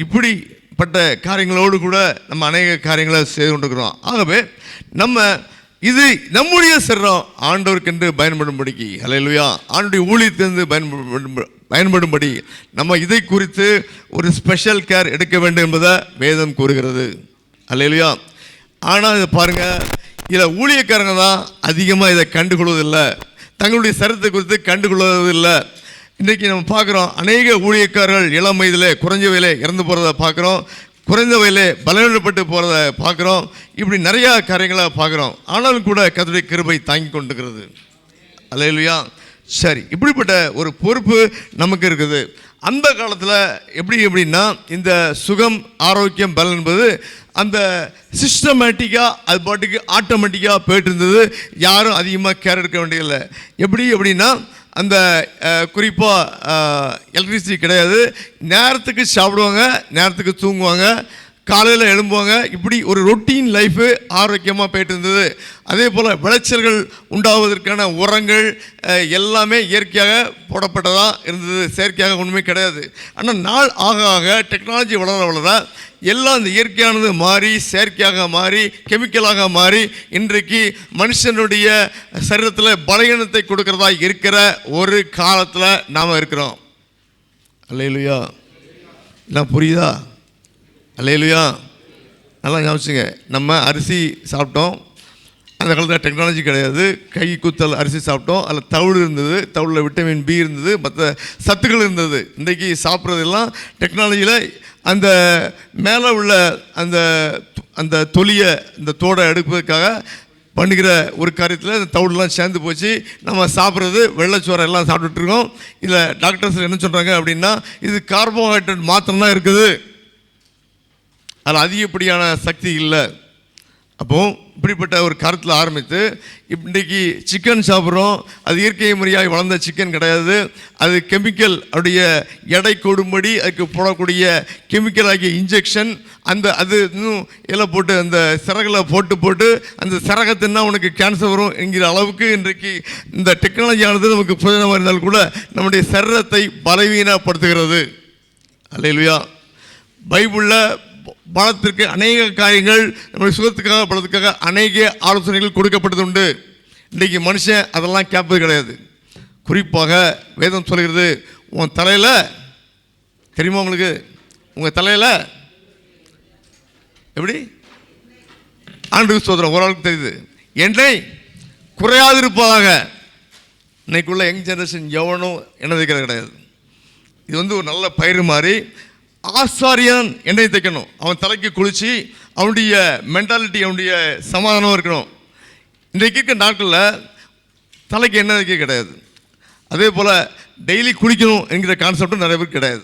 இப்படிப்பட்ட காரியங்களோடு கூட நம்ம அநேக காரியங்களை செய்து கொண்டிருக்கிறோம். ஆகவே நம்ம இது நம்முடைய சரீரம் ஆண்டவருக்கென்று பயன்படும்படிக்கு, அல்லேலூயா, ஆண்டுடைய ஊழியத்திலிருந்து பயன்படும்படி நம்ம இதை குறித்து ஒரு ஸ்பெஷல் கேர் எடுக்க வேண்டும் என்பதை வேதம் கூறுகிறது. அல்லேலூயா. ஆனால் இதை பாருங்கள், இதில் ஊழியக்காரங்க தான் அதிகமாக இதை கண்டுகொள்வதில்லை, தங்களுடைய சரீரத்தை குறித்து கண்டுகொள்வதில்லை. இன்றைக்கி நம்ம பார்க்குறோம், அநேக ஊழியக்காரர்கள் இளம் வயதிலே குறைஞ்ச வயதிலே இறந்து போகிறத பார்க்குறோம், குறைந்த வயதிலே பலவீனப்பட்டு போகிறத பார்க்குறோம். இப்படி நிறையா காரியங்களை பார்க்குறோம். ஆனாலும் கூட கர்த்தருடைய கிருபை தாங்கி கொண்டிருக்கிறது. அல்லேலூயா. சரி, இப்படிப்பட்ட ஒரு பொறுப்பு நமக்கு இருக்குது. அந்த காலத்தில் எப்படின்னா இந்த சுகம் ஆரோக்கியம் பலன் என்பது அந்த சிஸ்டமேட்டிக்காக அது பாட்டுக்கு ஆட்டோமேட்டிக்காக போயிட்டு இருந்தது. யாரும் அதிகமாக கேர் எடுக்க வேண்டியதில்லை. எப்படின்னா அந்த குறிப்பாக எலக்ட்ரிசிட்டி கிடையாது. நேரத்துக்கு சாப்பிடுவாங்க, நேரத்துக்கு தூங்குவாங்க, காலையில் எழும்புவாங்க. இப்படி ஒரு ரொட்டீன் லைஃபு ஆரோக்கியமாக போயிட்டு இருந்தது. அதே போல் விளைச்சல்கள் உண்டாவதற்கான உரங்கள் எல்லாமே இயற்கையாக போடப்பட்டதாக இருந்தது, செயற்கையாக ஒன்றுமே கிடையாது. ஆனால் நாள் ஆக ஆக டெக்னாலஜி வளர வளர எல்லாம் இந்த இயற்கையானது மாறி செயற்கையாக மாறி கெமிக்கலாக மாறி இன்றைக்கு மனுஷனுடைய சரீரத்தில் பலகீனத்தை கொடுக்கறதா இருக்கிற ஒரு காலத்தில் நாம் இருக்கிறோம். அல்லேலூயா, எல்லாம் புரியுதா? அல்லேலூயா. நல்லா ஞாபகிச்சுங்க, நம்ம அரிசி சாப்பிட்டோம். அந்த காலத்தில் டெக்னாலஜி கிடையாது. கை குத்தல் அரிசி சாப்பிட்டோம். அதில் தவிடு இருந்தது, தவிடில் விட்டமின் பி இருந்தது, மற்ற சத்துக்கள் இருந்தது. இன்றைக்கி சாப்பிட்றதெல்லாம் டெக்னாலஜியில் அந்த மேலே உள்ள அந்த அந்த தொலியை இந்த தோடை எடுப்பதற்காக பண்ணுகிற ஒரு காரியத்தில் இந்த தவிடுலாம் சேர்ந்து போச்சு. நம்ம சாப்பிட்றது வெள்ளைச்சோரை எல்லாம் சாப்பிட்டுட்ருக்கோம். இதில் டாக்டர்ஸ் என்ன சொல்கிறாங்க அப்படின்னா இது கார்போஹைட்ரேட் மாத்திரம் தான் இருக்குது, அதில் அதிகப்படியான சக்தி இல்லை. அப்போது இப்படிப்பட்ட ஒரு கருத்தில் ஆரம்பித்து இன்றைக்கி சிக்கன் சாப்பிட்றோம். அது இயற்கை முறையாக வளர்ந்த சிக்கன் கிடையாது. அது கெமிக்கல், அவருடைய எடை கொடும்படி அதுக்கு போடக்கூடிய கெமிக்கல் ஆகிய இன்ஜெக்ஷன், அது இன்னும் இதில் போட்டு அந்த சிறகுல போட்டு அந்த சிறகத்தின்னா உனக்கு கேன்சர் வரும் என்கிற அளவுக்கு இன்றைக்கு இந்த டெக்னாலஜியானது நமக்கு பிரயோஜனமாக இருந்தால் கூட நம்முடைய சரீரத்தை பலவீனப்படுத்துகிறது. அல்லேலூயா. பைபிளில் பலத்திற்கு அநேக காரியங்கள், நம்முடைய சுகத்துக்காக பலத்துக்காக அநேக ஆலோசனைகள் கொடுக்கப்பட்டது உண்டு. இன்றைக்கி மனுஷன் அதெல்லாம் கேட்பது கிடையாது. குறிப்பாக வேதம் சொல்கிறது, உன் தலையில் தெரியுமா உங்களுக்கு, உங்கள் தலையில் எப்படி ஆண்டுக்கு சோதரம் ஒரு ஆளுக்கு தெரியுது, எண்ணெய் குறையாதிருப்பதாக. இன்னைக்குள்ள யங் ஜெனரேஷன் எவனும் எண்ணெய் தைக்கிறது கிடையாது. இது ஒரு நல்ல பயிர் மாதிரி. ஆசாரியன் எண்ணெய் தைக்கணும், அவன் தலைக்கு குளித்து அவனுடைய மென்டாலிட்டி, அவனுடைய சமாதானம் இருக்கணும். இன்றைக்கு இருக்க நாட்களில் தலைக்கு எண்ணெய் தைக்க கிடையாது. அதே போல் டெய்லி குளிக்கணும் என்கிற கான்செப்டும் நிறைய பேர் கிடையாது.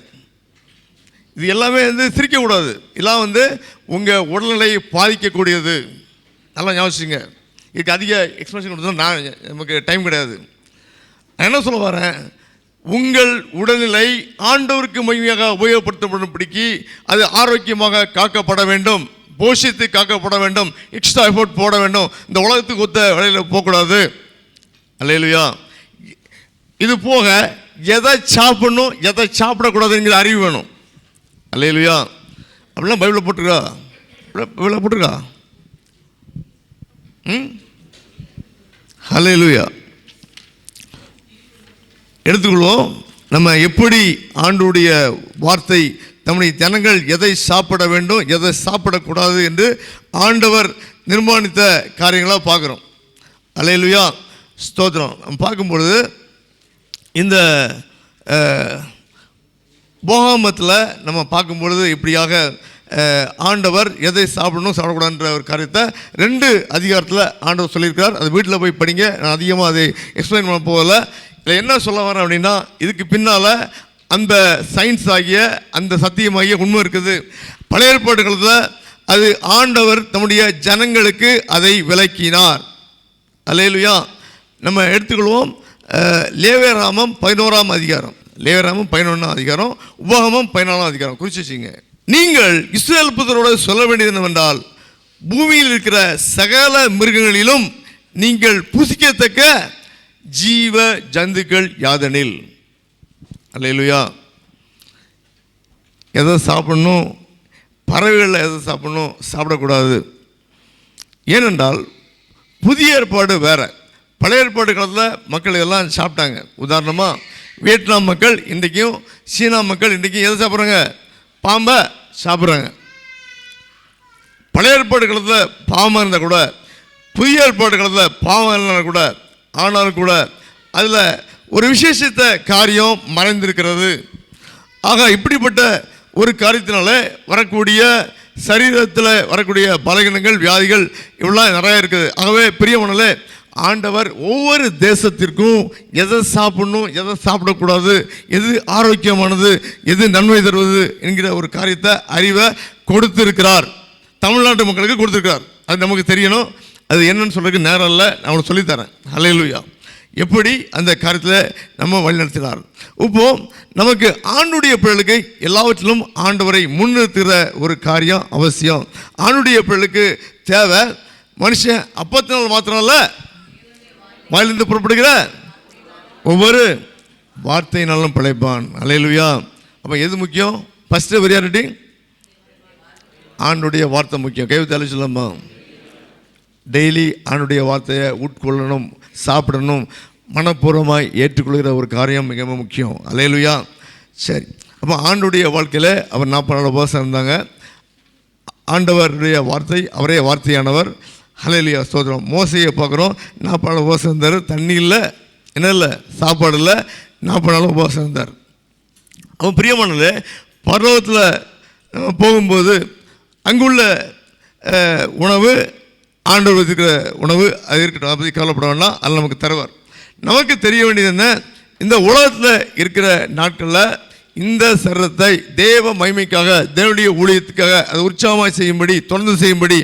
இது எல்லாமே சிரிக்கக்கூடாது. இதெல்லாம் உங்கள் உடல்நிலையை பாதிக்கக்கூடியது. நல்லா ஞாபகிச்சுங்க. இதுக்கு அதிக எக்ஸ்பிளேஷன் கொடுத்தா நமக்கு டைம் கிடையாது. நான் என்ன சொல்ல வரேன், உங்கள் உடல்நிலை ஆண்டவருக்கு மகிமையாக உபயோகப்படுத்தப்படும்படிக்கு அது ஆரோக்கியமாக காக்கப்பட வேண்டும், போஷித்து காக்கப்பட வேண்டும், எக்ஸ்ட்ரா எஃபோர்ட் போட வேண்டும். இந்த உலகத்துக்கு ஒத்த வேலையில் போகக்கூடாது. அல்லேலூயா. இது போக எதை சாப்பிடணும் எதை சாப்பிடக்கூடாதுங்கிற அறிவு வேணும். அல்லேலூயா. அப்படிலாம் பைபிளில் போட்டிருக்கா? பைபிளில் போட்டிருக்கா? அல்லேலூயா. எடுத்துக்கொள்வோம். நம்ம எப்படி ஆண்டவருடைய வார்த்தை நம்முடைய ஜனங்கள் எதை சாப்பிட வேண்டும் எதை சாப்பிடக்கூடாது என்று ஆண்டவர் நிர்மாணித்த காரியங்களாக பார்க்குறோம். அல்லேலூயா, ஸ்தோத்திரம். நம்ம பார்க்கும்பொழுது இந்த போகாமத்தில் நம்ம பார்க்கும்பொழுது இப்படியாக ஆண்டவர் எதை சாப்பிடணும் சாப்பிடக்கூடாதுன்ற ஒரு காரியத்தை 2 அதிகாரத்தில் ஆண்டவர் சொல்லியிருக்கார். அது வீட்டில் போய் படிங்க. நான் அதிகமாக அதை எக்ஸ்பிளைன் பண்ண போகலை. இல்லை என்ன சொல்ல வரேன் அப்படின்னா, இதுக்கு பின்னால் அந்த சயின்ஸ் ஆகிய அந்த சத்தியமாகிய உண்மை இருக்குது. பழைய ஏற்பாடுகளில் அது ஆண்டவர் தம்முடைய ஜனங்களுக்கு அதை விளக்கினார். அல்லேலூயா. நம்ம எடுத்துக்கொள்வோம். லேவியராகமம் 11ஆம் அதிகாரம், லேவியராகமம் 11ஆம் அதிகாரம், உபாகமம் 14ஆம் அதிகாரம் குறித்து வச்சுங்க. நீங்கள் இஸ்ரவேல் புத்திரரோடு சொல்ல வேண்டியது என்னவென்றால், பூமியில் இருக்கிற சகல மிருகங்களிலும் நீங்கள் புசிக்கத்தக்க ஜீவ ஜந்துக்கள் யாதெனில். அல்லேலூயா. எதை சாப்பிடணும், பறவைகளில் எதை சாப்பிடணும் சாப்பிடக்கூடாது. ஏனென்றால் புதிய ஏற்பாடு வேறு. பழைய ஏற்பாடு காலத்தில் மக்கள் எல்லாம் சாப்பிட்டாங்க. உதாரணமாக வியட்நாம் மக்கள் இன்றைக்கும், சீனா மக்கள் இன்றைக்கும் எதை சாப்பிட்றாங்க? பாம்பை சாப்பிட்றாங்க. பழைய ஏற்பாடு காலத்தில் பாம்பு இருந்தால் கூட, புதிய ஏற்பாடு காலத்தில் பாவம் இல்லைன்னா கூட, ஆனாலும் கூட அதில் ஒரு விசேஷத்த காரியம் மறைந்திருக்கிறது. ஆக இப்படிப்பட்ட ஒரு காரியத்தினால வரக்கூடிய சரீரத்தில் வரக்கூடிய பலகீனங்கள் வியாதிகள் இவ்வளோ நிறையா இருக்குது. ஆகவே பிரியமானவர்களே, ஆண்டவர் ஒவ்வொரு தேசத்திற்கும் எதை சாப்பிடணும், எதை சாப்பிடக்கூடாது, எது ஆரோக்கியமானது, எது நன்மை தருவது என்கிற ஒரு காரியத்தை அறிவை கொடுத்திருக்கிறார். தமிழ்நாட்டு மக்களுக்கு கொடுத்திருக்கிறார். அது நமக்கு தெரியணும். அது என்னன்னு சொல்றதுக்கு நேரம் இல்லை, நான் உங்களுக்கு சொல்லித்தரேன். ஹல்லேலூயா. எப்படி அந்த காரியத்தில் நம்ம வழிநடத்தினார். இப்போ நமக்கு ஆண்டுடைய பிள்ளைகளுக்கு எல்லாவற்றிலும் ஆண்டவரை முன்னிறுத்துகிற ஒரு காரியம் அவசியம். ஆண்டுடைய பிள்ளைகளுக்கு தேவை மனுஷன் அப்பத்தினால் மாத்திரம் இல்லை, வாயிலிருந்து புறப்படுகிற ஒவ்வொரு வார்த்தையினாலும் பிழைப்பான். ஹல்லேலூயா. அப்போ எது முக்கியம்? ஃபர்ஸ்ட் ப்ரியாரிட்டி ஆண்டுடைய வார்த்தை முக்கியம். கைவித்தாலே சொல்லம்மா. டெய்லி ஆண்டுடைய வார்த்தையை உட்கொள்ளணும், சாப்பிடணும், மனப்பூர்வமாய் ஏற்றுக்கொள்கிற ஒரு காரியம் மிகவும் முக்கியம். ஹல்லேலூயா. சரி, அப்போ ஆண்டுடைய வாழ்க்கையில் அவர் 40 நாள் உபவாசம் இருந்தாங்க. ஆண்டவருடைய வார்த்தை, அவரே வார்த்தையானவர். ஹல்லேலூயா, ஸ்தோத்திரம். மோசையை பார்க்குறோம், 40 நாள் உபவாசம் இருந்தார். தண்ணி இல்லை, என்ன இல்லை, சாப்பாடு இல்லை, 40 நாள் உபவாசம் இருந்தார். அவன் பிரியமானது பரலோகத்தில் போகும்போது அங்குள்ள உணவு, ஆண்டவர் வச்சுக்கிற உணவு அது இருக்கட்டும், அதை பற்றி கவலைப்பட வேண்டாம், அதில் நமக்கு தருவார். நமக்கு தெரிய வேண்டியது என்ன, இந்த உலகத்தில் இருக்கிற நாட்களில் இந்த சரீரத்தை தேவ மகிமைக்காக, தேவனுடைய ஊழியத்துக்காக அதை உற்சாகமாக செய்யும்படி, தொடர்ந்து செய்யும்படி,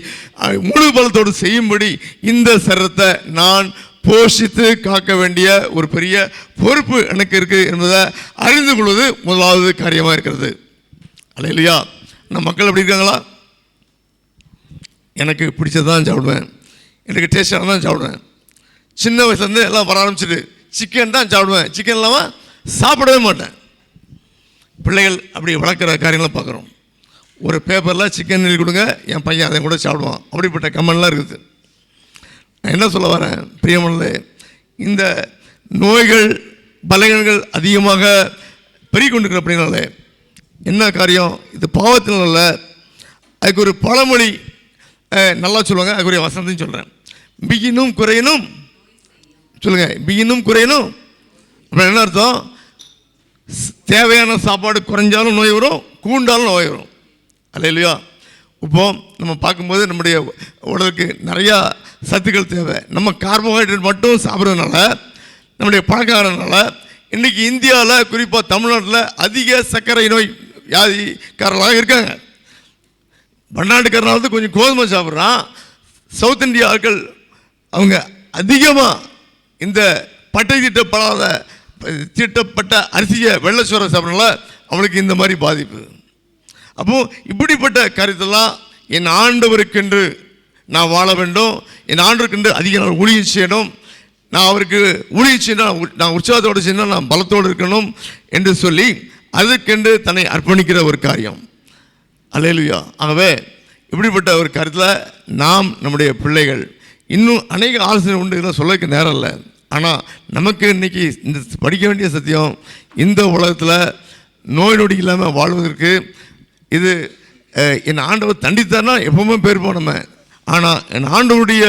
முழு பலத்தோடு செய்யும்படி இந்த சரீரத்தை நான் போஷித்து காக்க வேண்டிய ஒரு பெரிய பொறுப்பு எனக்கு இருக்குது என்பதை அறிந்து கொள்வது முதலாவது காரியமாக இருக்கிறது. அல்லேலூயா. நம்ம மக்கள் எப்படி இருக்காங்களா? எனக்கு பிடிச்சதான் சாப்பிடுவேன், எனக்கு டேஸ்டாக தான் சாப்பிடுவேன். சின்ன வயசுலேருந்து எல்லாம் வர ஆரம்பிச்சிட்டு சிக்கன் தான் சாப்பிடுவேன், சிக்கன் இல்லாமல் சாப்பிடவே மாட்டேன். பிள்ளைகள் அப்படி வளர்க்குற காரியங்களை பார்க்குறோம். ஒரு பேப்பரில் சிக்கன் எழுதி கொடுங்க, என் பையன் அதை கூட சாப்பிடுவான். அப்படிப்பட்ட கமெண்ட்லாம் இருக்குது. நான் என்ன சொல்ல வரேன் பிரியமானதே, இந்த நோய்கள் பலகீனங்கள் அதிகமாக பெருகிக்கொண்டிருக்கிற அப்படின்னாலே என்ன காரியம், இது பாவத்தினால. அதுக்கு ஒரு பழமொழி நல்லா சொல்லுவாங்க, அதுக்குரிய வசனத்தையும் சொல்கிறேன். பிகினும் குறையணும் சொல்லுங்கள், பிகினும் குறையணும். அப்புறம் என்ன அர்த்தம்? தேவையான சாப்பாடு குறைஞ்சாலும் நோய் வரும், கூண்டாலும் நோய் வரும். அல்லேலூயா. இப்போ நம்ம பார்க்கும்போது நம்முடைய உடலுக்கு நிறையா சத்துக்கள் தேவை. நம்ம கார்போஹைட்ரேட் மட்டும் சாப்பிட்றதுனால, நம்முடைய பணக்காரனால இன்றைக்கி இந்தியாவில் குறிப்பாக தமிழ்நாட்டில் அதிக சர்க்கரை நோய் வியாதிக்காரர்களாக இருக்காங்க. வடநாட்டுக்காரனால கொஞ்சம் கோதுமை சாப்பிட்றான். சவுத் இந்தியா ஆட்கள் அவங்க அதிகமாக இந்த பட்டை தீட்டப்பட்ட அரிசியை வெள்ளைச்சோரை சாப்பிட்றனால அவனுக்கு இந்த மாதிரி பாதிப்பு. அப்போது இப்படிப்பட்ட காரியத்தெல்லாம் என் ஆண்டவருக்கென்று நான் வாழ வேண்டும், என் ஆண்டவருக்கென்று அதிக நாள் ஊழியம் செய்யணும், நான் அவருக்கு ஊழியம் செய்யணும், நான் உற்சாகத்தோடு செய்யணும், நான் பலத்தோடு இருக்கணும் என்று சொல்லி அதுக்கென்று தன்னை அர்ப்பணிக்கிற ஒரு காரியம். அல்லேலூயா. ஆகவே இப்படிப்பட்ட ஒரு காரியத்தில் நாம் நம்முடைய பிள்ளைகள் இன்னும் அநேக ஆலோசனை உண்டு, இதெல்லாம் சொல்லக்கு நேரம் இல்லை. ஆனால் நமக்கு இன்றைக்கி இந்த படிக்க வேண்டிய சத்தியம், இந்த உலகத்தில் நோய் நொடி இல்லாமல் வாழ்வதற்கு இது என் ஆண்டவர் தண்டித்தார்னா எப்பவுமே பேர் போனோம். ஆனால் என் ஆண்டவருடைய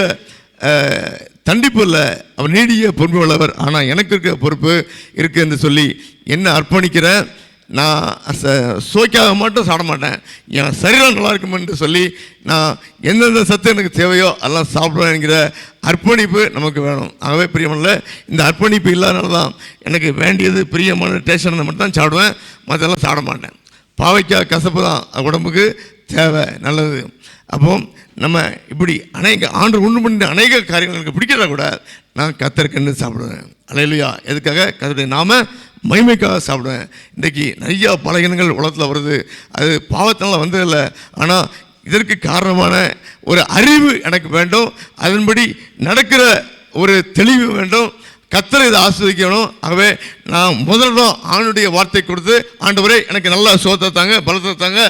தண்டிப்பு இல்லை, அவர் நீடிய பொறுப்பு உள்ளவர். ஆனால் எனக்கு இருக்க பொறுப்பு இருக்குது என்று சொல்லி என்ன அர்ப்பணிக்கிறேன். நான் சோக்காக மட்டும் சாப்பிட மாட்டேன், என் சரீரம் நல்லா இருக்கும் என்று சொல்லி நான் எந்தெந்த சத்து எனக்கு தேவையோ அதெல்லாம் சாப்பிடுவேன் என்கிற அர்ப்பணிப்பு நமக்கு வேணும். ஆகவே பிரியமான இந்த அர்ப்பணிப்பு இல்லாதனால தான் எனக்கு வேண்டியது பிரியமான டேஸ்டாக மட்டும் தான் சாப்பிடுவேன், மற்றெல்லாம் சாப்பிட மாட்டேன். பாவைக்காய் கசப்பு தான் உடம்புக்கு தேவை, நல்லது. அப்போ நம்ம இப்படி அநேக ஆண்டு உண்டு பண்ணி அநேக காரியங்கள் எனக்கு பிடிக்கிறதா கூட நான் கத்தருக்கென்று சாப்பிடுவேன். அல்லேலூயா. எதுக்காக? கத்தருடைய நாம மகிமைக்காக சாப்பிடுவேன். இன்றைக்கி நிறையா பலகீனங்கள் உலகத்தில் வருது, அது பாவத்தினால வந்ததில்லை. ஆனால் இதற்கு காரணமான ஒரு அறிவு எனக்கு வேண்டும், அதன்படி நடக்கிற ஒரு தெளிவு வேண்டும். கர்த்தர் இதை ஆஸ்வதிக்கணும். ஆகவே நான் முதலிடம் ஆண்டுடைய வார்த்தை கொடுத்து, ஆண்டவரே எனக்கு நல்ல சுகத்தை தாங்க, பலத்தை தாங்க,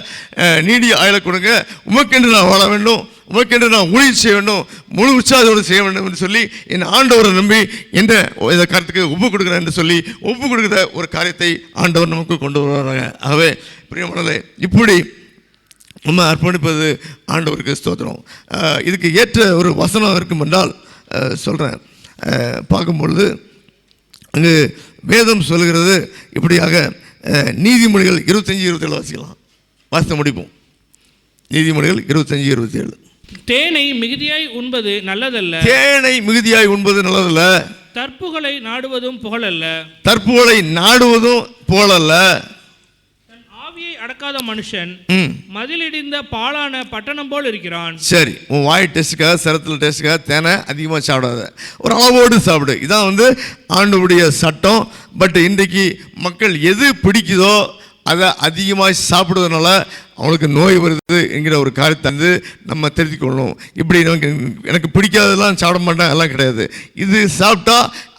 நீடிய ஆயுளை கொடுங்க, உமக்கென்று நான் வாழ வேண்டும், உமக்கென்று நான் ஊழியம் செய்ய வேண்டும், முழு உற்சாகத்தோடு செய்ய வேண்டும் என்று சொல்லி என் ஆண்டவரை நம்பி என்ற இந்த காரியத்துக்கு ஒப்பு கொடுக்குறேன் என்று சொல்லி ஒப்பு கொடுக்குற ஒரு காரியத்தை ஆண்டவர் நமக்கு கொண்டு வருவாங்க. ஆகவே பிரியமானவர்களே, இப்படி நம்ம அர்ப்பணிப்பது ஆண்டவருக்கு ஸ்தோத்திரம். இதுக்கு ஏற்ற ஒரு வசனம் இருக்கும் என்றால் சொல்கிறேன். பார்க்கும்பொழுது அங்கு வேதம் சொல்கிறது இப்படியாக, நீதிமொழிகள் 25-27 வாசிக்கலாம். வாசித்து முடிப்போம். நீதிமொழிகள் 25-27. தேனை மிகுதியாய் உண்பது நல்லதல்ல. தேனை மிகுதியாய் உண்பது நல்லதல்ல. தற்புகளை நாடுவதும் புகழல்ல. தற்புகளை நாடுவதும் புகழல்ல. தன் ஆவியை அடக்காத மனுஷன் மதிலிடிந்த பாழான பட்டணம் போல் இருக்கிறான். சரி, உன் வாய் டெஸ்ட்டுக்காக, சரத்தில் டெஸ்ட்டுக்காக தேனை அதிகமாக சாப்பிடாத, ஒரு அளவோடு சாப்பிடு. இதான் ஆண்டவருடைய சட்டம். பட் இன்றைக்கு மக்கள் எது பிடிக்குதோ அதை அதிகமாக சாப்பிடுவதனால அவங்களுக்கு நோய் வருது என்கிற ஒரு காரியத்தை நம்ம தெரிஞ்சுக் கொள்ளணும். இப்படி எனக்கு பிடிக்காததெல்லாம் சாப்பிட மாட்டேன் எல்லாம் கிடையாது. இது சாப்பிட்டா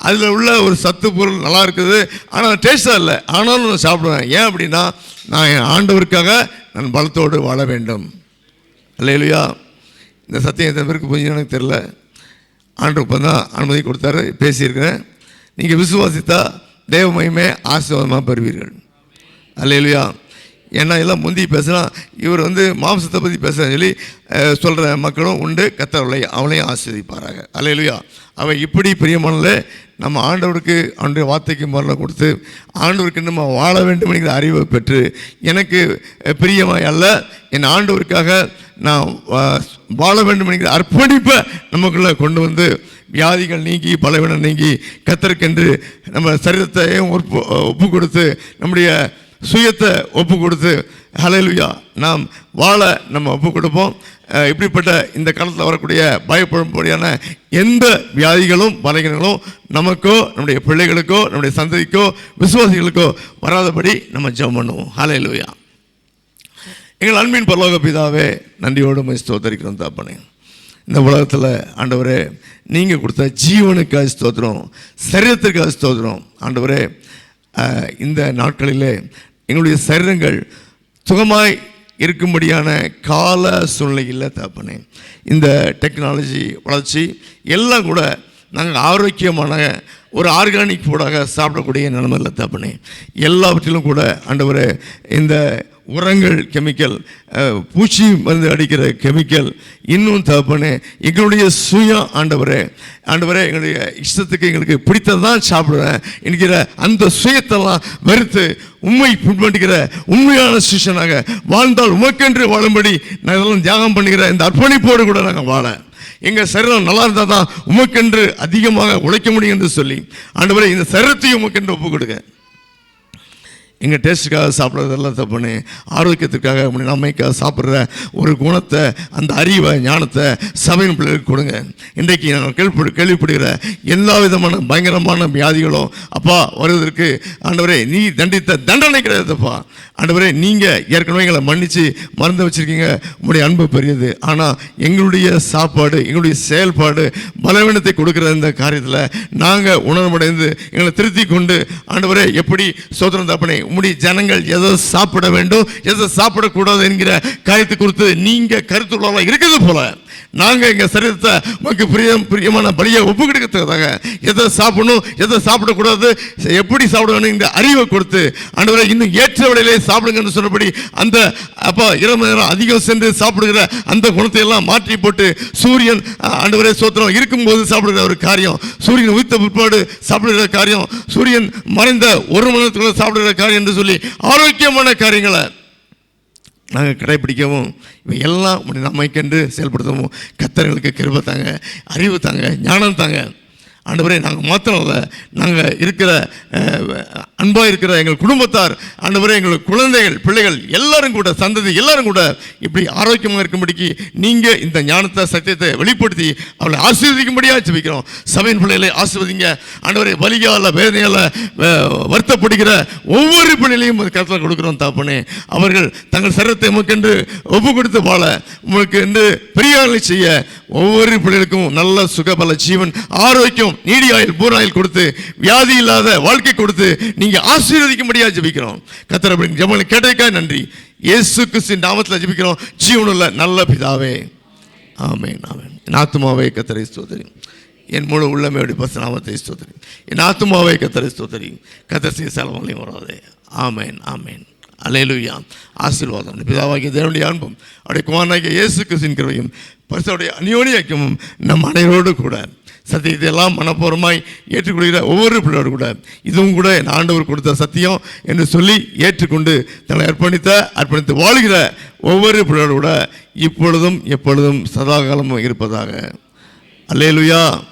அதில் உள்ள ஒரு சத்து பொருள் நல்லா இருக்குது, ஆனால் டேஸ்டாக இல்லை, ஆனாலும் நான் சாப்பிடுவேன். ஏன் அப்படின்னா நான் என் ஆண்டவருக்காக நான் பலத்தோடு வாழ வேண்டும். அல்லேலூயா. இந்த சத்தியம் எத்தனை பேருக்கு புரிஞ்சு எனக்கு தெரியல. ஆண்டவர் இப்போ தான் அனுமதி கொடுத்தாரு, பேசியிருக்கிறேன். நீங்கள் விசுவாசித்தா தேவ மகிமை ஆசீர்வாதமாக பெறுவீர்கள். அல்லேலூயா. ஏன்னா எல்லாம் முந்தி பேசுனா இவர் மாம்சத்தை பற்றி பேசுகிறேன்னு சொல்லி சொல்கிற மக்களும் உண்டு. கர்த்தர் அவளையும் ஆசீர்வதிப்பாராக. அல்லேலூயா. அவை இப்படி பிரியமானல நம்ம ஆண்டவருக்கு அவனுடைய வார்த்தைக்கு மரணம் கொடுத்து ஆண்டவருக்கு நம்ம வாழ வேண்டும் என்கிற அறிவை பெற்று எனக்கு பிரியமாய் அல்ல என் ஆண்டவருக்காக நான் வாழ வேண்டும் என்கிற அர்ப்பணிப்பை நமக்குள்ளே கொண்டு வியாதிகள் நீங்கி பலவீனம் நீங்கி கர்த்தருக்கென்று நம்ம சரீரத்தையும் ஒப்பு கொடுத்து நம்முடைய சுயத்தை ஒப்பு கொடுத்து ஹல்லேலூயா நாம் வாழ நம்ம ஒப்பு கொடுப்போம். இப்படிப்பட்ட இந்த காலத்தில் வரக்கூடிய பயப்படும்படியான எந்த வியாதிகளும் பலகீனங்களும் நமக்கோ நம்முடைய பிள்ளைகளுக்கோ நம்முடைய சந்ததிக்கோ விசுவாசிகளுக்கோ வராதபடி நம்ம ஜெபம் பண்ணுவோம். ஹல்லேலூயா. எங்கள் அன்பின் பரலோக பிதாவே, நன்றியோடு ஸ்தோத்தரிக்கிறோம் தகப்பனே. இந்த உலகத்தில் ஆண்டவரே நீங்கள் கொடுத்த ஜீவனுக்காக ஸ்தோத்திரம், சரீரத்திற்காக ஸ்தோத்திரம். ஆண்டவரே இந்த நாட்களிலே எங்களுடைய சரீரங்கள் சுகமாய் இருக்கும்படியான கால சூழ்நிலை இல்லை தகப்பனே. இந்த டெக்னாலஜி வளர்ச்சி எல்லாம் கூட நாங்கள் ஆரோக்கியமான ஒரு ஆர்கானிக் ஃபுட்டாக சாப்பிடக்கூடிய நிலைமை இல்லை தகப்பனே. எல்லாவற்றிலும் கூட ஆண்டவரே இந்த உரங்கள், கெமிக்கல், பூச்சி மருந்து அடிக்கிற கெமிக்கல், இன்னும் தகப்பனே எங்களுடைய சுயம் ஆண்டவரே எங்களுடைய இஷ்டத்துக்கு எங்களுக்கு பிடித்ததான் சாப்பிடுவேன் என்கிற அந்த சுயத்தெல்லாம் வெறுத்து உண்மை பின்பற்றுகிற உண்மையான சிஷ்யனாக வாழ்ந்தால் உமக்கென்று வாழும்படி நாங்கள் தியாகம் பண்ணுகிற இந்த அர்ப்பணிப்போடு கூட நாங்கள் வாழ எங்கள் சரீரம் நல்லா இருந்தால் தான் உமக்கென்று அதிகமாக உழைக்க முடியும் என்று சொல்லி ஆண்டவரே இந்த சரீரத்தையும் உமக்கென்று ஒப்பு கொடுங்க. எங்கள் டேஸ்ட்டுக்காக சாப்பிட்றதெல்லாம் தப்புன்னு ஆரோக்கியத்துக்காக நம்மைக்காக சாப்பிட்ற ஒரு குணத்தை, அந்த அறிவை, ஞானத்தை சபையின் பிள்ளைகளுக்கு கொடுங்க. இன்றைக்கு நாங்கள் கேள்விப்படுகிற எல்லா விதமான பயங்கரமான வியாதிகளும் அப்பா வருவதற்கு ஆண்டவரே நீ தண்டித்த தண்டனை கிடையாதுப்பா. ஆண்டவரே நீங்கள் ஏற்கனவே எங்களை மன்னித்து மறந்து வச்சுருக்கீங்க. உங்களுடைய அன்பு பெரியது. ஆனால் எங்களுடைய சாப்பாடு, எங்களுடைய செயல்பாடு பலவீனத்தை கொடுக்குற இந்த காரியத்தில் நாங்கள் உணர்வடைந்து எங்களை திருத்தி கொண்டு ஆண்டவரே எப்படி சோதனை தப்பனை உம்முடைய ஜனங்கள் எதை சாப்பிட வேண்டும் எதை சாப்பிடக்கூடாது என்கிற காரியத்தை குறித்து நீங்கள் கருத்துள்ளவர்களாக இருக்கிறது போல நாங்கள் எங்கள் சரீரத்தை நமக்கு பிரியமான பலியை ஒப்பு கொடுக்கறதுக்காக எதை சாப்பிடணும் எதை சாப்பிடக்கூடாது எப்படி சாப்பிடணும் இந்த அறிவை கொடுத்து ஆண்டவரை இன்னும் ஏற்ற வழியிலே சாப்பிடுங்கன்னு சொன்னபடி அந்த அப்போ இரவு நேரம் அதிகம் சென்று சாப்பிடுகிற அந்த குணத்தை எல்லாம் மாற்றி போட்டு சூரியன் ஆண்டவரே சோத்திரம் இருக்கும்போது சாப்பிடுகிற ஒரு காரியம், சூரியன் உயிர்த்த பிற்பாடு சாப்பிடுகிற காரியம், சூரியன் மறைந்த ஒரு மணி நேரத்துக்குள்ள சாப்பிடுகிற காரியம் என்று சொல்லி ஆரோக்கியமான காரியங்களை நாங்கள் கடைப்பிடிக்கவும் இவை எல்லாம் நம்மைக்கென்று செயல்படுத்தவும் கர்த்தர்களுக்கு கிருபை தாங்க, அறிவு தாங்க, ஞானம் தாங்க. ஆண்டவரே நாங்கள் மாத்திரம் இல்லை, நாங்கள் இருக்கிற அன்பாக இருக்கிற எங்கள் குடும்பத்தார், ஆண்டவரே எங்கள் குழந்தைகள், பிள்ளைகள் எல்லாரும் கூட, சந்ததி எல்லாரும் கூட இப்படி ஆரோக்கியமாக இருக்கும்படிக்கு நீங்கள் இந்த ஞானத்தை சத்தியத்தை வெளிப்படுத்தி அவளை ஆசீர்வதிக்கும்படியாக ஜெபிக்கிறோம். சபையின் பிள்ளைகளை ஆசீர்வதிங்க ஆண்டவரே. வலியால் வேதனையால் வருத்தப்படுகிற ஒவ்வொரு பிள்ளைகளையும் கருத்தில் கொடுக்குறோம் தாப்பனே. அவர்கள் தங்கள் சரீரத்தை உமக்கென்று ஒப்பு கொடுத்து வாழ, உங்களுக்கு என்று பெரியார்களை செய்ய ஒவ்வொரு பிள்ளைகளுக்கும் நல்ல சுகபல ஜீவன், ஆரோக்கியம், நீடியாயில் பூராயில் கொடுத்து வியாதி இல்லாத வாழ்க்கை கொடுத்து நீங்க ஆசீர்வதிக்கும்படியா ஜெபிக்கிறோம். கர்த்தர் அப்படி ஜெபங்களை கேட்டதுக்காக நன்றி. இயேசு கிறிஸ்துவின் நாமத்தில் ஜெபிக்கிறோம் ஜீவனுள்ள நல்ல பிதாவே, ஆமென் ஆமென். என் ஆத்துமாவே கர்த்தரை ஸ்தோத்திரி, என் முழு உள்ளமையோடு பரிசுத்த நாமத்தை ஸ்தோத்திரி. என் ஆத்துமாவே கர்த்தரை ஸ்தோத்திரி, கர்த்தர் செய்த சகலங்களையும் வராதே. ஆமென் ஆமென். அல்லேலூயா. ஆசீர்வாதம் பிதாவாகிய தேவனுடைய அன்பும் அவருடைய குமாரனாகிய இயேசு கிறிஸ்துவின் கிருபையும் பரிசுத்தருடைய அந்யோன்ய ஐக்கியமும் நம் அனைவரோடு கூட சத்தியத்தை எல்லாம் மனப்பூர்வமாய் ஏற்றுக்கொள்கிற ஒவ்வொரு பிள்ளையோடு கூட இதுவும் கூட என் ஆண்டவர் கொடுத்த சத்தியம் என்று சொல்லி ஏற்றுக்கொண்டு தன்னை அர்ப்பணித்து வாழ்கிற ஒவ்வொரு பிள்ளையோடு கூட இப்பொழுதும் எப்பொழுதும் சதாகாலமும் இருப்பதாக. அல்லேலூயா.